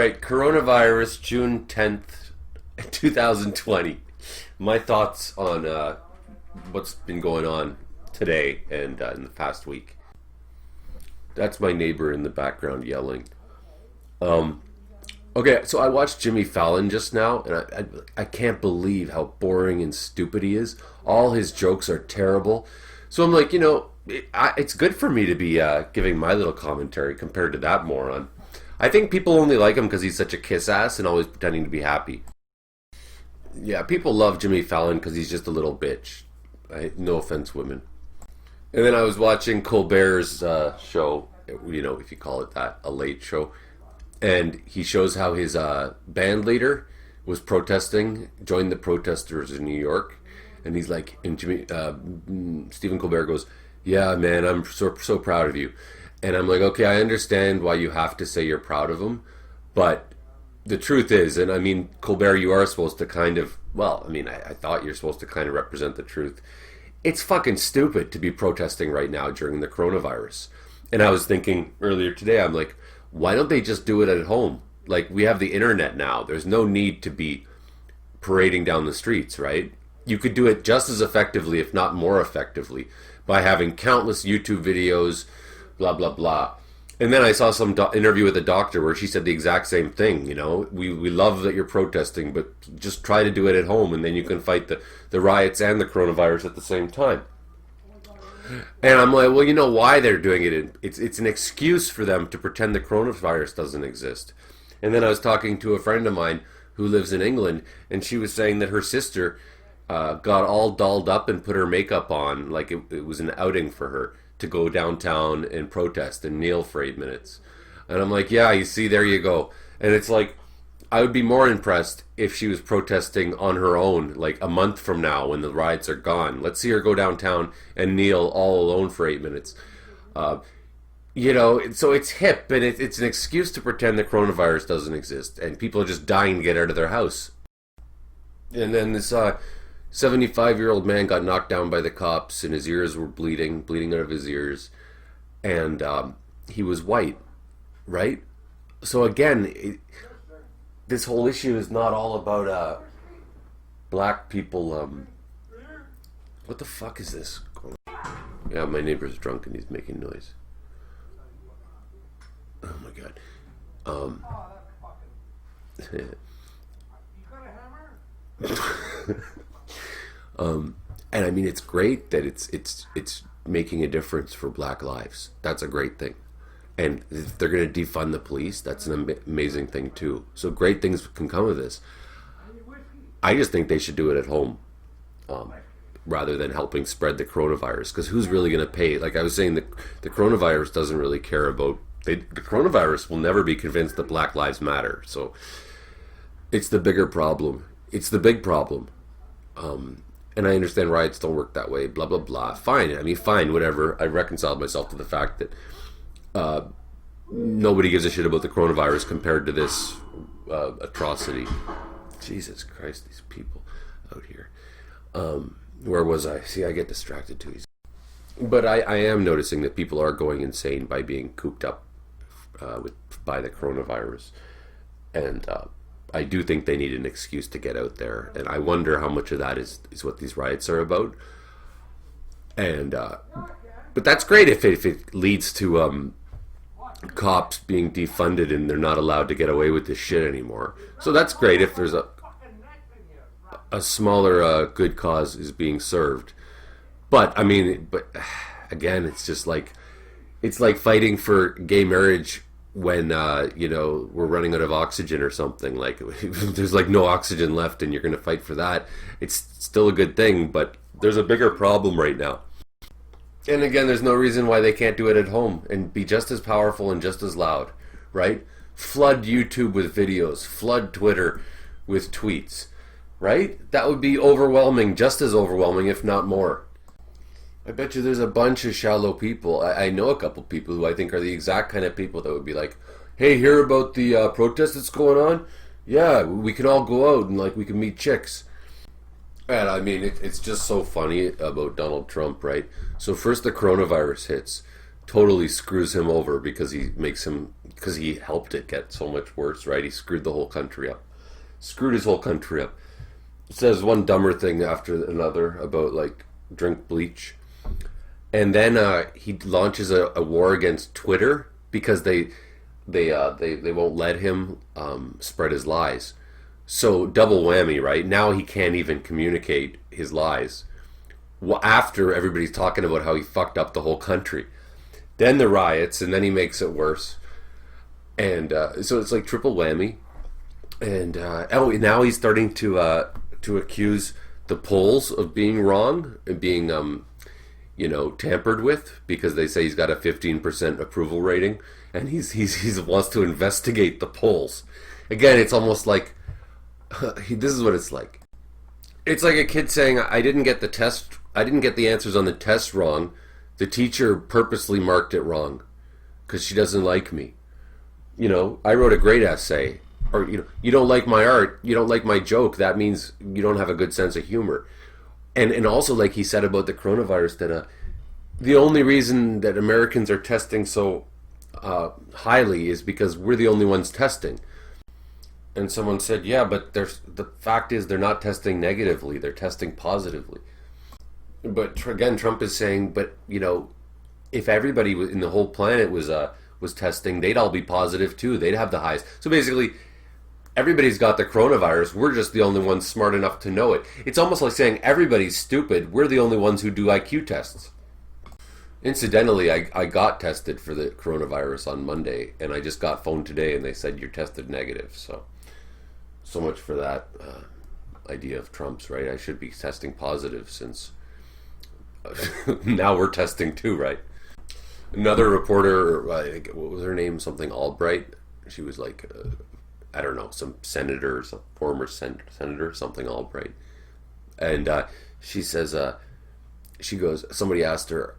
right, coronavirus, June 10th, 2020. My thoughts on what's been going on today and in the past week. That's my neighbor in the background yelling. Um, okay, so I watched Jimmy Fallon just now, and I can't believe how boring and stupid he is. All his jokes are terrible. So I'm like, it's good for me to be giving my little commentary compared to that moron. I think people only like him because he's such a kiss ass and always pretending to be happy. Yeah, people love Jimmy Fallon because he's just a little bitch. No offense, women. And then I was watching Colbert's show, if you call it that, a late show. And he shows how his band leader was protesting, joined the protesters in New York. And he's like, and Stephen Colbert goes, "Yeah, man, I'm so proud of you." And I'm like, okay, I understand why you have to say you're proud of him, but the truth is, and I mean, Colbert, you are supposed to I thought you're supposed to kind of represent the truth. It's fucking stupid to be protesting right now during the coronavirus. And I was thinking earlier today, I'm like, why don't they just do it at home? Like, we have the internet now. There's no need to be parading down the streets, right? You could do it just as effectively, if not more effectively, by having countless YouTube videos, blah, blah, blah. And then I saw some interview with a doctor where she said the exact same thing. We love that you're protesting, but just try to do it at home, and then you can fight the riots and the coronavirus at the same time. And I'm like, well, you know why they're doing it? It's an excuse for them to pretend the coronavirus doesn't exist. And then I was talking to a friend of mine who lives in England, and she was saying that her sister got all dolled up and put her makeup on like it was an outing for her to go downtown and protest and kneel for 8 minutes. And I'm like, yeah, you see, there you go. And it's like, I would be more impressed if she was protesting on her own, like a month from now when the riots are gone. Let's see her go downtown and kneel all alone for 8 minutes. So it's hip, and it's an excuse to pretend the coronavirus doesn't exist, and people are just dying to get out of their house. And then this 75-year-old man got knocked down by the cops, and his ears were bleeding out of his ears, and he was white, right? So again, this whole issue is not all about black people. What the fuck is this? Yeah, my neighbor's drunk and he's making noise. Oh my god. And I mean, it's great that it's making a difference for Black lives. That's a great thing. And if they're going to defund the police, that's an amazing thing too. So great things can come of this. I just think they should do it at home, rather than helping spread the coronavirus. Because who's really going to pay? Like I was saying, the coronavirus doesn't really care about. The coronavirus will never be convinced that Black lives matter. So it's the bigger problem. It's the big problem. And I understand riots don't work that way, blah, blah, blah. Fine. I mean, fine, whatever. I reconciled myself to the fact that nobody gives a shit about the coronavirus compared to this atrocity. Jesus Christ, these people out here. Where was I? See, I get distracted too. But I am noticing that people are going insane by being cooped up by the coronavirus. And I do think they need an excuse to get out there, and I wonder how much of that is what these riots are about. And but that's great if it leads to cops being defunded and they're not allowed to get away with this shit anymore. So that's great if there's a smaller good cause is being served. But I mean, again, it's just like fighting for gay marriage when we're running out of oxygen or something. Like there's like no oxygen left and you're going to fight for that. It's still a good thing, but there's a bigger problem right now. And again, there's no reason why they can't do it at home and be just as powerful and just as loud, right? Flood YouTube with videos, flood Twitter with tweets, right? That would be overwhelming, just as overwhelming, if not more. I bet you there's a bunch of shallow people. I know a couple people who I think are the exact kind of people that would be like, hey, hear about the protest that's going on? Yeah, we can all go out and we can meet chicks. And I mean, it's just so funny about Donald Trump, right? So first the coronavirus hits. totally screws him over because he helped it get so much worse, right? He screwed the whole country up. Screwed his whole country up. Says one dumber thing after another about like drink bleach. And then he launches a war against Twitter because they won't let him spread his lies. So double whammy, right? Now he can't even communicate his lies. After everybody's talking about how he fucked up the whole country, then the riots, and then he makes it worse, and so it's like triple whammy. And now he's starting to accuse the polls of being wrong and being tampered with because they say he's got a 15% approval rating, and he's wants to investigate the polls. Again, it's almost like this is what it's like. It's like a kid saying, I didn't get the answers on the test wrong. The teacher purposely marked it wrong because she doesn't like me. I wrote a great essay. Or, you don't like my art, you don't like my joke, that means you don't have a good sense of humor. And also, like he said about the coronavirus, that the only reason that Americans are testing so highly is because we're the only ones testing. And someone said, yeah, but the fact is they're not testing negatively, they're testing positively. But again, Trump is saying, but if everybody in the whole planet was testing, they'd all be positive too. They'd have the highest. So basically, everybody's got the coronavirus. We're just the only ones smart enough to know it. It's almost like saying everybody's stupid. We're the only ones who do IQ tests. Incidentally, I got tested for the coronavirus on Monday, and I just got phoned today, and they said you're tested negative. So much for that idea of Trump's, right? I should be testing positive since now we're testing too, right? Another reporter, what was her name? Something Albright. She was like, I don't know, some senator, some former senator, something Albright. And she says, she goes, somebody asked her,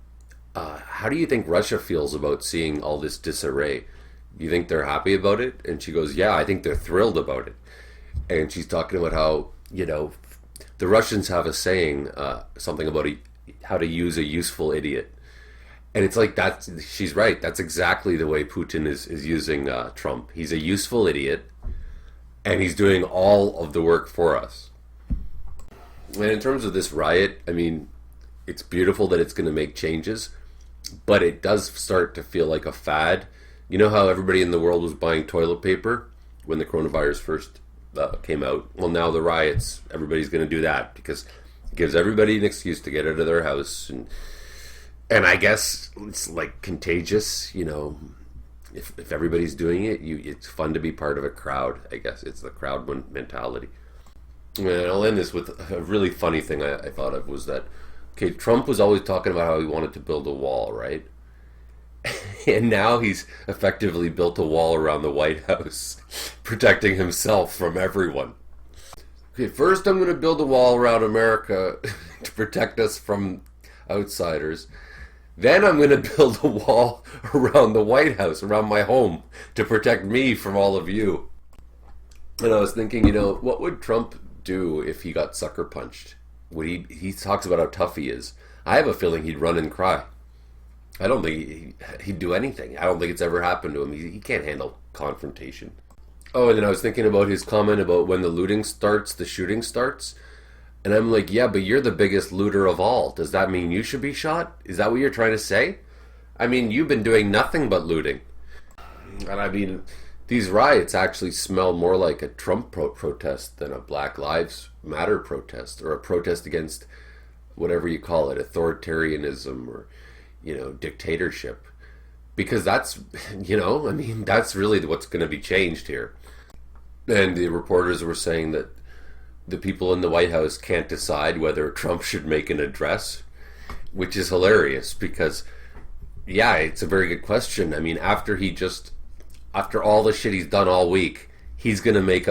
how do you think Russia feels about seeing all this disarray? Do you think they're happy about it? And she goes, yeah, I think they're thrilled about it. And she's talking about how, the Russians have a saying, something about how to use a useful idiot. And it's like that. She's right. That's exactly the way Putin is using Trump. He's a useful idiot, and he's doing all of the work for us. And in terms of this riot, I mean, it's beautiful that it's going to make changes, but it does start to feel like a fad. You know how everybody in the world was buying toilet paper when the coronavirus first came out? Well, now the riots, everybody's going to do that because it gives everybody an excuse to get out of their house. And I guess it's like contagious, if everybody's doing it, it's fun to be part of a crowd. I guess it's the crowd mentality. And I'll end this with a really funny thing I thought of was that, okay, Trump was always talking about how he wanted to build a wall, right? And now he's effectively built a wall around the White House, protecting himself from everyone. Okay, first I'm going to build a wall around America to protect us from outsiders. Then I'm going to build a wall around the White House, around my home, to protect me from all of you. And I was thinking, what would Trump do if he got sucker punched? He talks about how tough he is. I have a feeling he'd run and cry. I don't think he'd do anything. I don't think it's ever happened to him. He can't handle confrontation. Oh, and then I was thinking about his comment about when the looting starts, the shooting starts. And I'm like, yeah, but you're the biggest looter of all. Does that mean you should be shot? Is that what you're trying to say? I mean, you've been doing nothing but looting. And I mean, these riots actually smell more like a Trump protest than a Black Lives Matter protest or a protest against whatever you call it, authoritarianism or, dictatorship. Because that's, that's really what's going to be changed here. And the reporters were saying that the people in the White House can't decide whether Trump should make an address, which is hilarious because, yeah, it's a very good question. I mean, after all the shit he's done all week, he's going to make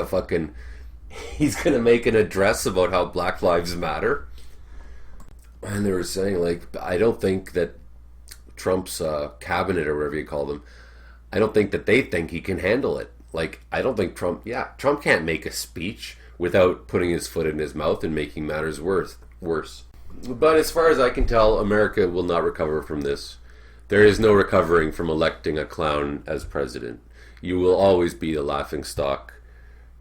an address about how Black Lives Matter. And they were saying, like, I don't think that Trump's cabinet or whatever you call them, I don't think that they think he can handle it. Like, I don't think Trump can't make a speech without putting his foot in his mouth and making matters worse. But as far as I can tell, America will not recover from this. There is no recovering from electing a clown as president. You will always be a laughing stock.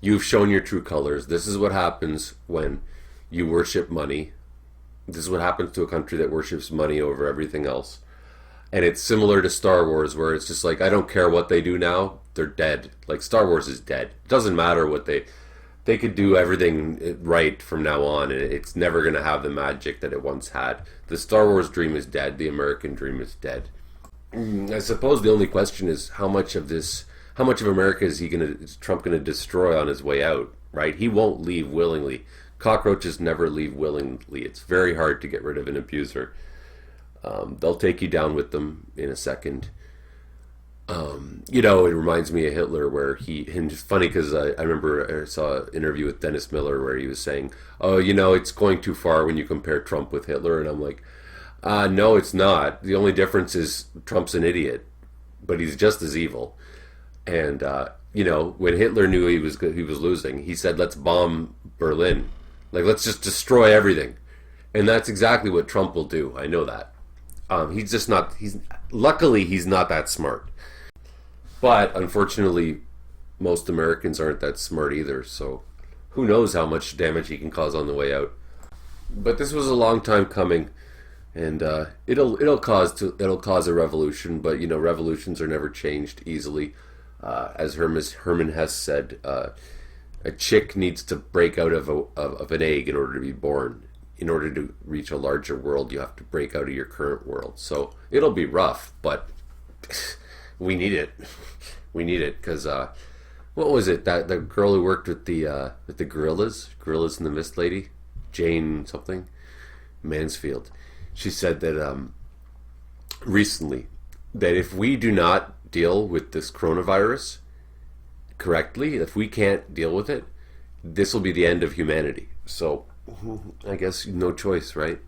You've shown your true colors. This is what happens when you worship money. This is what happens to a country that worships money over everything else. And it's similar to Star Wars, where it's just like, I don't care what they do now, they're dead. Like, Star Wars is dead. It doesn't matter what they could do everything right from now on, and it's never going to have the magic that it once had. The Star Wars dream is dead. The American dream is dead. I suppose the only question is how much of America is Trump going to destroy on his way out, right? He won't leave willingly. Cockroaches never leave willingly. It's very hard to get rid of an abuser. They'll take you down with them in a second. It reminds me of Hitler, where and it's funny because I remember I saw an interview with Dennis Miller where he was saying, oh, it's going too far when you compare Trump with Hitler. And I'm like, no, it's not. The only difference is Trump's an idiot, but he's just as evil. And, when Hitler knew he was losing, he said, let's bomb Berlin. Like, let's just destroy everything. And that's exactly what Trump will do. I know that. Luckily, he's not that smart. But unfortunately, most Americans aren't that smart either. So who knows how much damage he can cause on the way out. But this was a long time coming, and it'll cause a revolution. But revolutions are never changed easily. As Herman Hesse said, a chick needs to break out of an egg in order to be born. In order to reach a larger world, you have to break out of your current world. So it'll be rough, but we need it. We need it because what was it? That the girl who worked with the Gorillas in the Mist Lady, Jane something, Mansfield. She said that recently that if we do not deal with this coronavirus correctly, if we can't deal with it, this will be the end of humanity. So I guess no choice, right?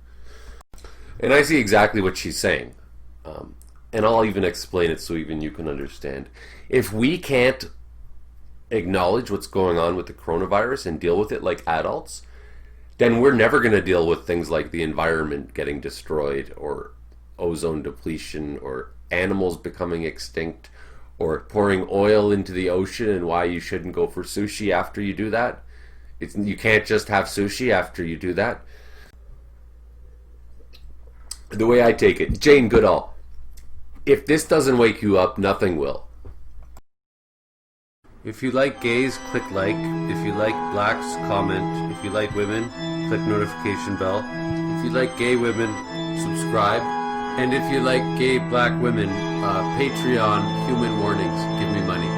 And I see exactly what she's saying. And I'll even explain it so even you can understand. If we can't acknowledge what's going on with the coronavirus and deal with it like adults, then we're never going to deal with things like the environment getting destroyed, or ozone depletion, or animals becoming extinct, or pouring oil into the ocean and why you shouldn't go for sushi after you do that. You can't just have sushi after you do that. The way I take it, Jane Goodall, if this doesn't wake you up, nothing will. If you like gays, click like. If you like blacks, comment. If you like women, click notification bell. If you like gay women, subscribe. And if you like gay black women, Patreon, Human Warnings, give me money.